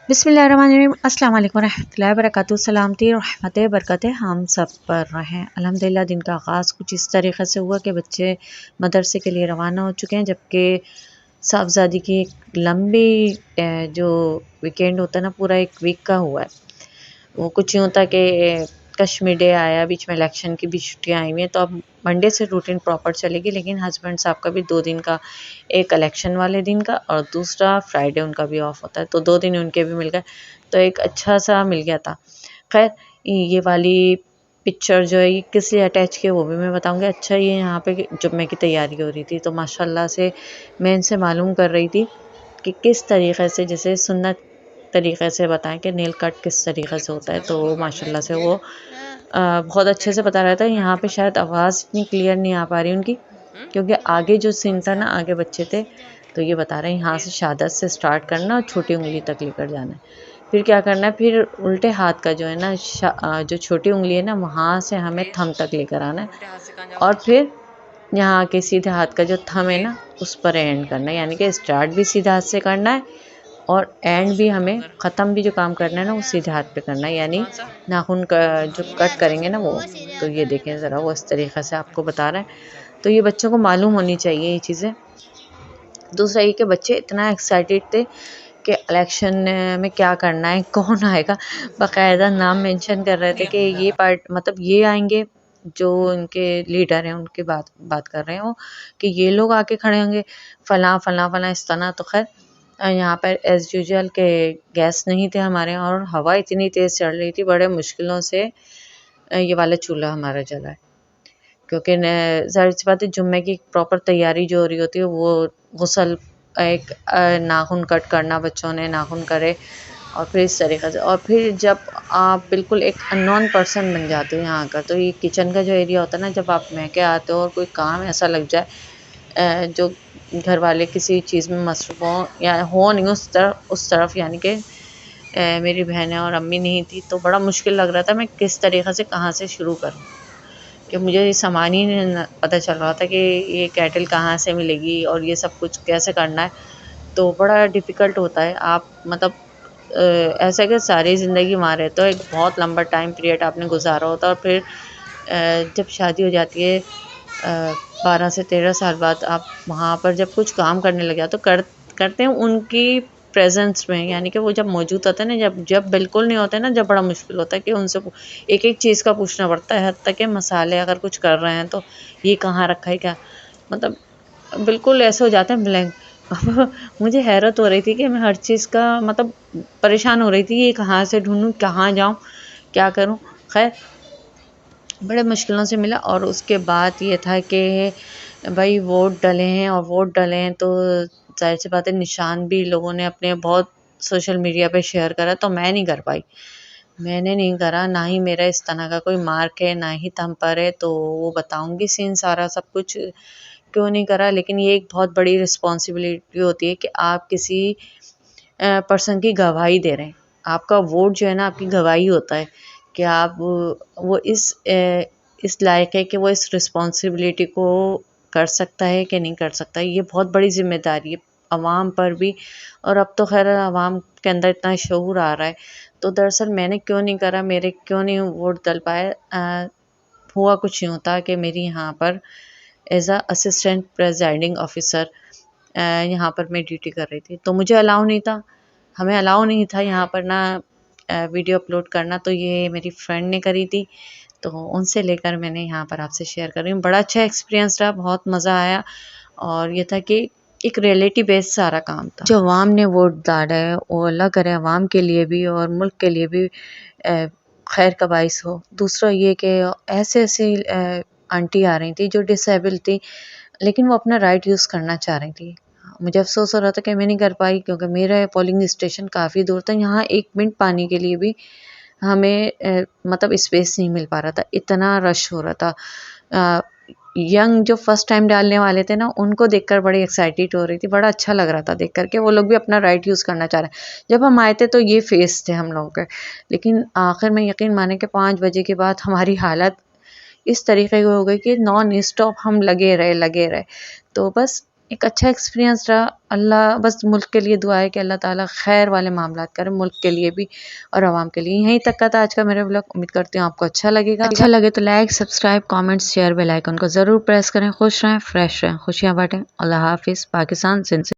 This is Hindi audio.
बिस्मिल्लाहिर्रहमानिर्रहीम अस्सलाम वालेकुम रहमतुल्लाहि वबरकातुहू। सलामती रहमतें बरकतें हम सब पर रहें। अल्हम्दुलिल्लाह दिन का आगाज़ कुछ इस तरीक़े से हुआ कि बच्चे मदरसे के लिए रवाना हो चुके हैं, जबकि साहबजादी की एक लंबी जो वीकेंड होता है ना, पूरा एक वीक का हुआ है। वो कुछ यूँ था कि कश्मीर डे आया, बीच में इलेक्शन की भी छुट्टियाँ आई हुई हैं, तो अब मंडे से रूटीन प्रॉपर चलेगी। लेकिन हस्बैंड साहब का भी 2 दिन का, एक इलेक्शन वाले दिन का और दूसरा फ्राइडे उनका भी ऑफ होता है, तो 2 दिन उनके भी मिल गए, तो एक अच्छा सा मिल गया था। खैर ये वाली पिक्चर जो है ये किस लिए अटैच किया वो भी मैं बताऊँगी। अच्छा, ये यहाँ पे जुम्मे की तैयारी हो रही थी, तो माशाल्लाह से मैं इनसे मालूम कर रही थी कि किस तरीक़े से, जैसे सुन्नत तरीक़े से बताएँ कि नेल कट किस तरीक़े से होता है, तो माशाल्लाह से वो बहुत अच्छे से बता रहा था। यहाँ पे शायद आवाज़ इतनी क्लियर नहीं आ पा रही उनकी, क्योंकि आगे जो सीन था ना, आगे बच्चे थे, तो ये बता रहे हैं यहाँ से शहादत से स्टार्ट करना और छोटी उंगली तक लेकर जाना है। फिर क्या करना है, फिर उल्टे हाथ का जो है ना, जो छोटी उंगली है ना, वहाँ से हमें थंब तक लेकर आना है और फिर यहाँ के सीधे हाथ का जो थंब है ना, उस पर एंड करना है। यानी कि स्टार्ट भी सीधे हाथ से करना है और एंड भी हमें, ख़त्म भी जो काम करना है ना, वो सीधे हाथ पे करना है। यानी नाखून का जो कट करेंगे ना वो, तो ये देखें ज़रा, वो इस तरीक़े से आपको बता रहा है। तो ये बच्चों को मालूम होनी चाहिए ये चीज़ें। दूसरा ये कि बच्चे इतना एक्साइटेड थे कि इलेक्शन में क्या करना है, कौन आएगा, बाकायदा नाम मेंशन कर रहे थे कि ये पार्ट, मतलब ये आएंगे, जो इनके लीडर हैं उनकी बात बात कर रहे हैं वो, कि ये लोग आके खड़े होंगे, फ़लाँ फ़लाँ फ़लाँ इस तरह। तो खैर यहाँ पर एज़ यूजुअल के गैस नहीं थे हमारे यहाँ और हवा इतनी तेज़ चल रही थी, बड़े मुश्किलों से ये वाला चूल्हा हमारा जला है। क्योंकि ज़ाहिर सी बात है, जुम्मे की प्रॉपर तैयारी जो हो रही होती है, वो गुस्ल, एक नाखून कट करना, बच्चों ने नाखून करे और फिर इस तरीक़े से, और फिर जब आप बिल्कुल एक अननोन पर्सन बन जाते हो यहाँ का, तो ये किचन का जो एरिया होता है ना, जब आप महके आते हो और कोई काम ऐसा लग जाए जो घर वाले किसी चीज़ में मसरूफ़ हों या हो नहीं उस तरफ, यानी कि मेरी बहनें और अम्मी नहीं थी, तो बड़ा मुश्किल लग रहा था मैं किस तरीक़े से कहाँ से शुरू करूँ, कि मुझे ये सामान ही नहीं पता चल रहा था कि ये केटल कहाँ से मिलेगी और ये सब कुछ कैसे करना है। तो बड़ा डिफ़िकल्ट होता है। आप मतलब ऐसा है कि सारी ज़िंदगी वहाँ रहते हो, एक बहुत लंबा टाइम पीरियड आपने गुज़ारा होता है और फिर जब शादी हो जाती है 12 से 13 साल बाद, आप वहाँ पर जब कुछ काम करने लग जाते हो, करते हैं उनकी प्रेज़ेंस में, यानी कि वो जब मौजूद होते हैं ना, जब जब बिल्कुल नहीं होते ना, जब बड़ा मुश्किल होता है कि उनसे एक-एक चीज़ का पूछना पड़ता है, हत्ता कि मसाले अगर कुछ कर रहे हैं तो ये कहाँ रखा है, क्या, मतलब बिल्कुल ऐसे हो जाते हैं ब्लैंक। मुझे हैरत हो रही थी कि मैं हर चीज़ का मतलब परेशान हो रही थी, ये कहाँ से ढूँढूँ, कहाँ जाऊँ, क्या करूँ? खैर बड़े मुश्किलों से मिला और उसके बाद ये था कि भाई वोट डले हैं और वोट डले हैं, तो ज़ाहिर-सी बात है, निशान भी लोगों ने अपने बहुत सोशल मीडिया पे शेयर करा, तो मैं नहीं कर पाई। मैंने नहीं करा, ना ही मेरा इस तरह का कोई मार्क है, ना ही थंब पर है, तो वो बताऊँगी सीन सारा सब कुछ क्यों नहीं करा। लेकिन ये एक बहुत बड़ी रिस्पॉन्सिबिलिटी होती है कि आप किसी पर्सन की गवाही दे रहे हैं। आपका वोट जो है ना, आपकी गवाही होता है कि आप वो इस लायक है कि वो इस रिस्पॉन्सिबिलिटी को कर सकता है कि नहीं कर सकता है। ये बहुत बड़ी ज़िम्मेदारी है अवाम पर भी, और अब तो ख़ैर अवाम के अंदर इतना शऊर आ रहा है। तो दरअसल मैंने क्यों नहीं करा, मेरे क्यों नहीं वोट डल पाए, हुआ कुछ यूँ था कि मेरी यहाँ पर एज़ असिस्टेंट प्रिजाइडिंग ऑफ़िसर यहाँ पर मैं ड्यूटी कर रही थी, तो मुझे अलाउ नहीं था, हमें अलाउ नहीं था यहाँ पर ना वीडियो अपलोड करना, तो ये मेरी फ्रेंड ने करी थी, तो उनसे लेकर मैंने यहाँ पर आपसे शेयर कर रही हूँ। बड़ा अच्छा एक्सपीरियंस रहा, बहुत मज़ा आया, और ये था कि एक रियलिटी बेस्ड सारा काम था। जो अवाम ने वोट डाला है, वो अल्लाह करे अवाम के लिए भी और मुल्क के लिए भी खैर का बाइस हो। दूसरा ये कि ऐसे-ऐसे आंटी आ रही थी जो डिसेबल थी, लेकिन वो अपना राइट यूज़ करना चाह रही थी। मुझे अफ़सोस हो रहा था कि मैं नहीं कर पाई, क्योंकि मेरा पोलिंग स्टेशन काफ़ी दूर था। यहाँ 1 मिनट पाने के लिए भी हमें मतलब स्पेस नहीं मिल पा रहा था, इतना रश हो रहा था। यंग जो फर्स्ट टाइम डालने वाले थे ना, उनको देखकर बड़ी एक्साइटेड हो रही थी, बड़ा अच्छा लग रहा था देख कर के, वो लोग भी अपना राइट यूज़ करना चाह रहे हैं। जब हम आए थे तो ये फ़ेस थे हम लोगों के, लेकिन आखिर में यकीन माने कि 5 बजे के बाद हमारी हालत इस तरीके की हो गई कि नॉन स्टॉप हम लगे रहे। तो बस एक अच्छा एक्सपीरियंस रहा। अल्लाह बस मुल्क के लिए दुआ है कि अल्लाह ताला खैर वाले मामलात करे मुल्क के लिए भी और आवाम के लिए। यहीं तक का था आज का मेरा ब्लॉग। उम्मीद करती हूँ आपको अच्छा लगेगा। अच्छा लगे तो like, subscribe, comments, share, bell icon को ज़रूर प्रेस करें। खुश रहें, फ्रेश रहें, खुशियाँ बांटें। अल्लाह हाफिज़। पाकिस्तान जिंदाबाद।